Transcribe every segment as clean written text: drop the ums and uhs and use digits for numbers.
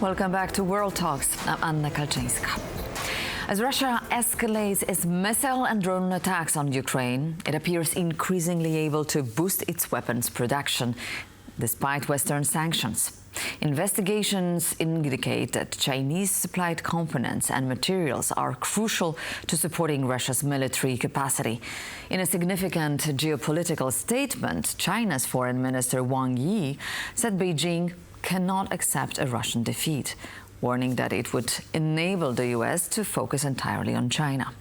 Welcome back to World Talks. I'm Anna Kalczyńska. As Russia escalates its missile and drone attacks on Ukraine, it appears increasingly able to boost its weapons production, despite Western sanctions. Investigations indicate that Chinese-supplied components and materials are crucial to supporting Russia's military capacity. In a significant geopolitical statement, China's Foreign Minister Wang Yi said Beijing cannot accept a Russian defeat, warning that it would enable the US to focus entirely on China.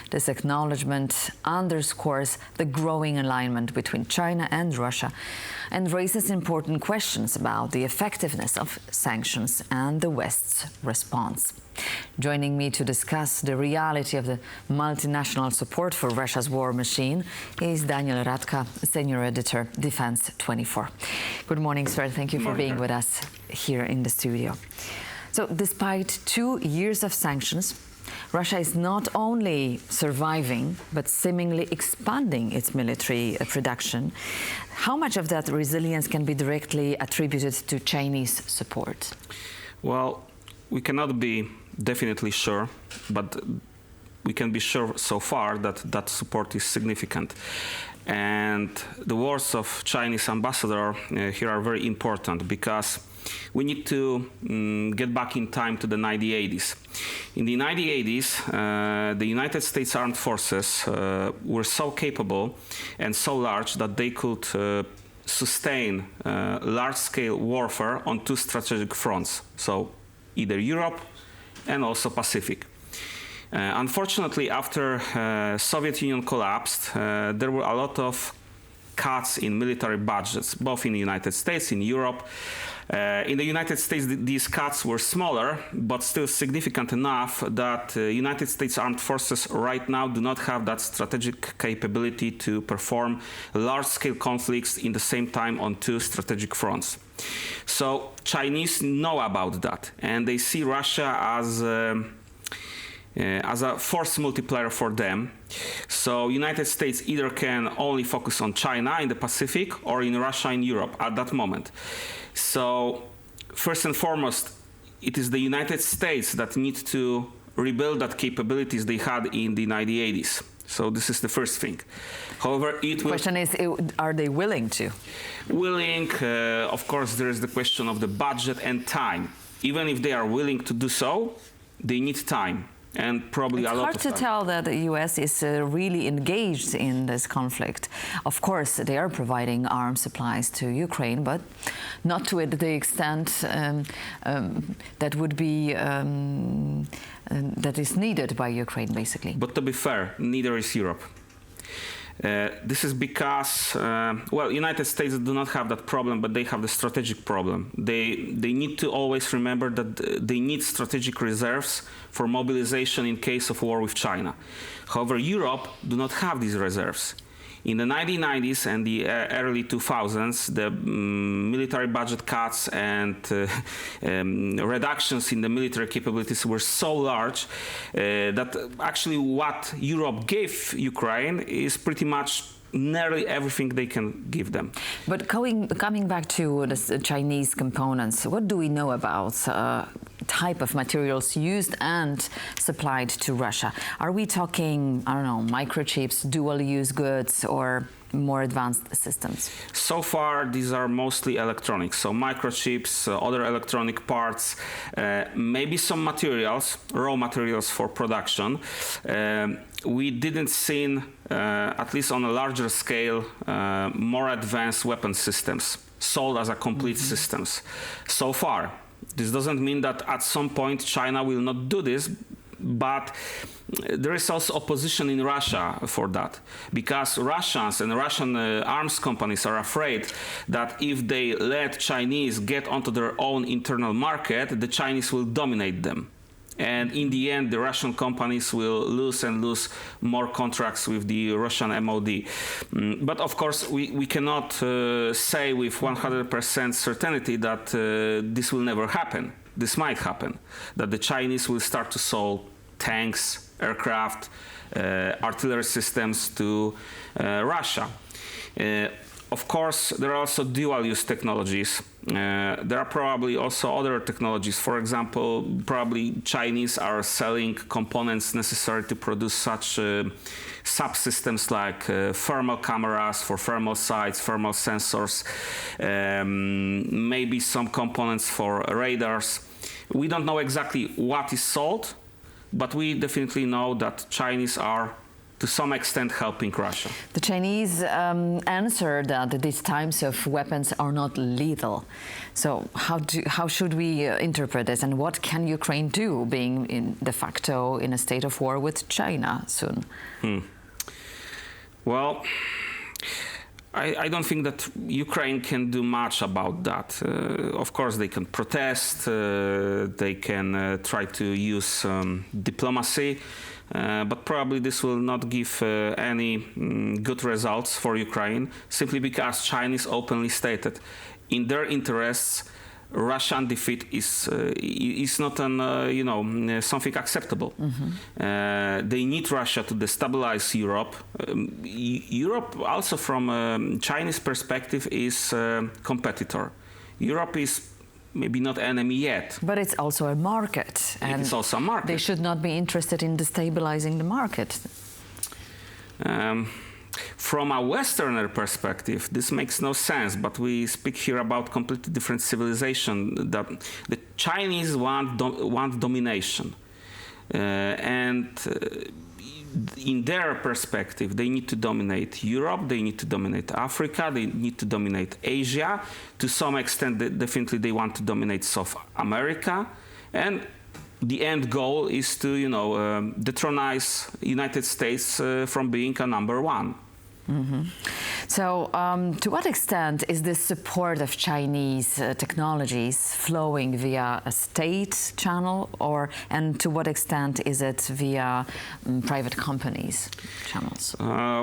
This acknowledgment underscores the growing alignment between China and Russia and raises important questions about the effectiveness of sanctions and the West's response. Joining me to discuss the reality of the multinational support for Russia's war machine is Damian Ratka, Senior Editor, Defense 24. Good morning, sir. Thank you for being with us here in the studio. So, despite 2 years of sanctions, Russia is not only surviving, but seemingly expanding its military production. How much of that resilience can be directly attributed to Chinese support? Well, we cannot be definitely sure, but we can be sure so far that that support is significant. And the words of Chinese ambassador here are very important, because we need to get back in time to the 1980s. In the 1980s, the United States Armed Forces were so capable and so large that they could sustain large-scale warfare on 2 strategic fronts, so either Europe and also Pacific. Unfortunately, after Soviet Union collapsed, there were a lot of cuts in military budgets, both in the United States, in Europe. In the United States, these cuts were smaller, but still significant enough that United States Armed Forces right now do not have that strategic capability to perform large-scale conflicts in the same time on 2 strategic fronts. So Chinese know about that, and they see Russia as a force multiplier for them. So United States either can only focus on China in the Pacific or in Russia in Europe at that moment. So first and foremost, it is the United States that need to rebuild that capabilities they had in the 1980s. So this is the first thing. However, the question is, are they willing to? Willing, of course, there is the question of the budget and time. Even if they are willing to do so, they need time. And probably a lot of time. It's hard to tell that the US is really engaged in this conflict. Of course, they are providing arms supplies to Ukraine, but not to the extent that would be that is needed by Ukraine, basically. But to be fair, neither is Europe. This is because, well, United States do not have that problem, but they have the strategic problem. They need to always remember that they need strategic reserves for mobilization in case of war with China. However, Europe do not have these reserves. In the 1990s and the early 2000s, the military budget cuts and reductions in the military capabilities were so large that actually what Europe gave Ukraine is pretty much nearly everything they can give them. But coming back to the Chinese components, what do we know about type of materials used and supplied to Russia? Are we talking, I don't know, microchips, dual-use goods, or more advanced systems? So far, these are mostly electronics, so microchips, other electronic parts, maybe some materials, raw materials for production. We didn't see, at least on a larger scale, more advanced weapon systems sold as a complete systems so far. This doesn't mean that at some point China will not do this, but there is also opposition in Russia for that, because Russians and Russian arms companies are afraid that if they let Chinese get onto their own internal market, the Chinese will dominate them. And in the end, the Russian companies will lose and lose more contracts with the Russian MOD. But of course, we cannot say with 100% certainty that this will never happen. This might happen, that the Chinese will start to sell tanks, aircraft, artillery systems to Russia. of course, there are also dual-use technologies. There are probably also other technologies. For example, probably Chinese are selling components necessary to produce such subsystems like thermal cameras for thermal sights, thermal sensors, maybe some components for radars. We don't know exactly what is sold, but we definitely know that Chinese are to some extent helping Russia. The Chinese answer that these types of weapons are not lethal. So how should we interpret this, and what can Ukraine do, being de facto in a state of war with China soon? Well, I don't think that Ukraine can do much about that. Of course, they can protest, they can try to use diplomacy, but probably this will not give any good results for Ukraine, simply because Chinese openly stated in their interests Russian defeat is not something acceptable. They need Russia to destabilize Europe. Europe also from Chinese perspective is a competitor. Europe is maybe not enemy yet. But it's also a market. And it's also a market. They should not be interested in destabilizing the market. From a Westerner perspective, this makes no sense, but we speak here about completely different civilization. The Chinese want domination. In their perspective, they need to dominate Europe, they need to dominate Africa, they need to dominate Asia. To some extent, definitely they want to dominate South America. And the end goal is to, detronize United States from being a number one. So, to what extent is this support of Chinese technologies flowing via a state channel, and to what extent is it via private companies' channels?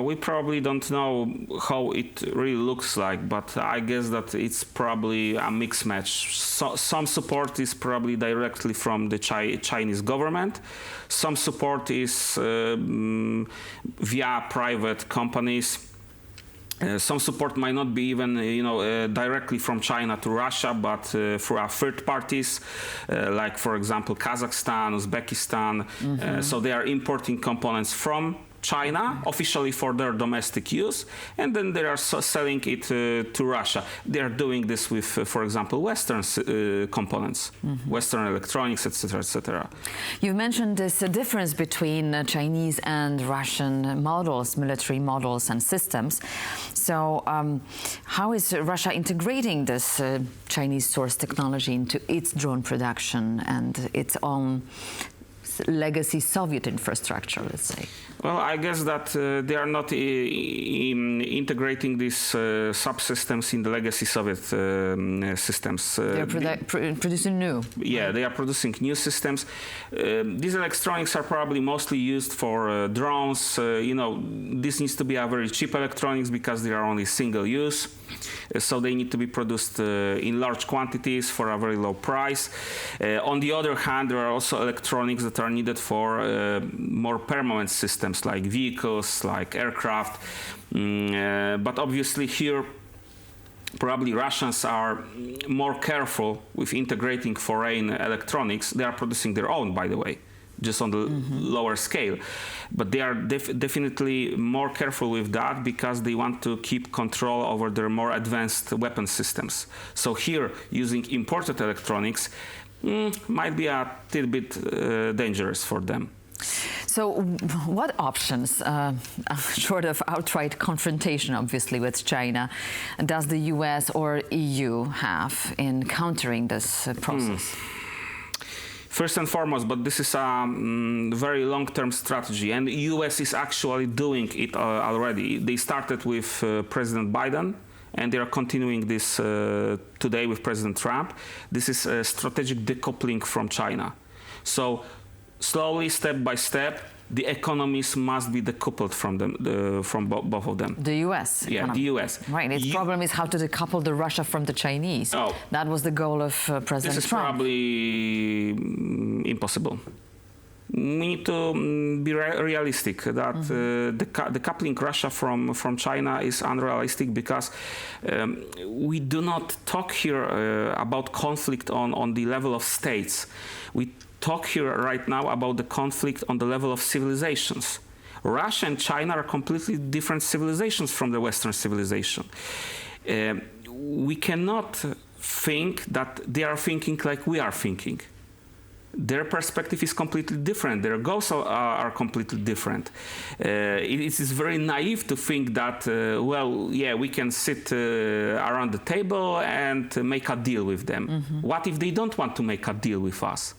We probably don't know how it really looks like, but I guess that it's probably a mixed match. Some support is probably directly from the Chinese government. Some support is via private companies. Some support might not be even, directly from China to Russia, but through third parties, like, for example, Kazakhstan, Uzbekistan. So they are importing components from China officially for their domestic use, and then they are selling it to Russia. They are doing this with, for example, Western components, Western electronics, etc., etc. You've mentioned this difference between Chinese and Russian models, military models and systems. So how is Russia integrating this Chinese source technology into its drone production and its own legacy Soviet infrastructure, let's say? Well, I guess that they are not integrating these subsystems in the legacy Soviet systems. They are producing new. Yeah, they are producing new systems. These electronics are probably mostly used for drones. This needs to be a very cheap electronics because they are only single use. So they need to be produced in large quantities for a very low price. On the other hand, there are also electronics that are needed for more permanent systems like vehicles, like aircraft. But obviously here, probably Russians are more careful with integrating foreign electronics. They are producing their own, by the way, just on the lower scale. But they are definitely more careful with that because they want to keep control over their more advanced weapon systems. So here, using imported electronics might be a little bit dangerous for them. So what options, short of outright confrontation, obviously, with China, does the US or EU have in countering this process? First and foremost, but this is a very long-term strategy, and the US is actually doing it already. They started with President Biden, and they are continuing this today with President Trump. This is a strategic decoupling from China. So slowly, step by step, the economies must be decoupled from them, from both of them. The U.S. Yeah, economy. the U.S. Right. Its problem is how to decouple the Russia from the Chinese. Oh, that was the goal of President Trump. This is probably impossible. we need to be realistic that decoupling Russia from China is unrealistic, because we do not talk here about conflict on the level of states. We talk here right now about the conflict on the level of civilizations. Russia and China are completely different civilizations from the Western civilization. We cannot think that they are thinking like we are thinking. Their perspective is completely different. Their goals are completely different. It is very naive to think that, well, yeah, we can sit around the table and make a deal with them. Mm-hmm. What if they don't want to make a deal with us?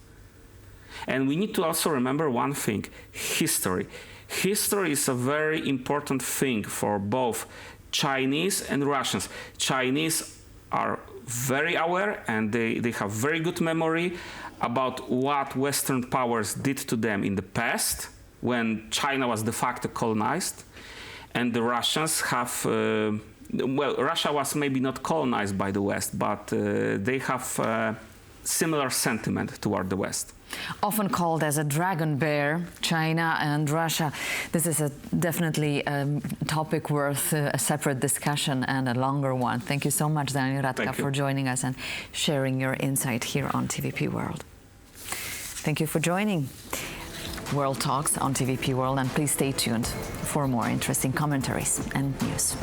And we need to also remember one thing: history. History is a very important thing for both Chinese and Russians. Chinese are very aware, and they have very good memory about what Western powers did to them in the past, when China was de facto colonized. And the Russians have, well, Russia was maybe not colonized by the West, but they have similar sentiment toward the West. Often called as a dragon bear, China and Russia. This is definitely a topic worth a separate discussion and a longer one. Thank you so much, Damian Ratka, for joining us and sharing your insight here on TVP World. Thank you for joining World Talks on TVP World, and please stay tuned for more interesting commentaries and news.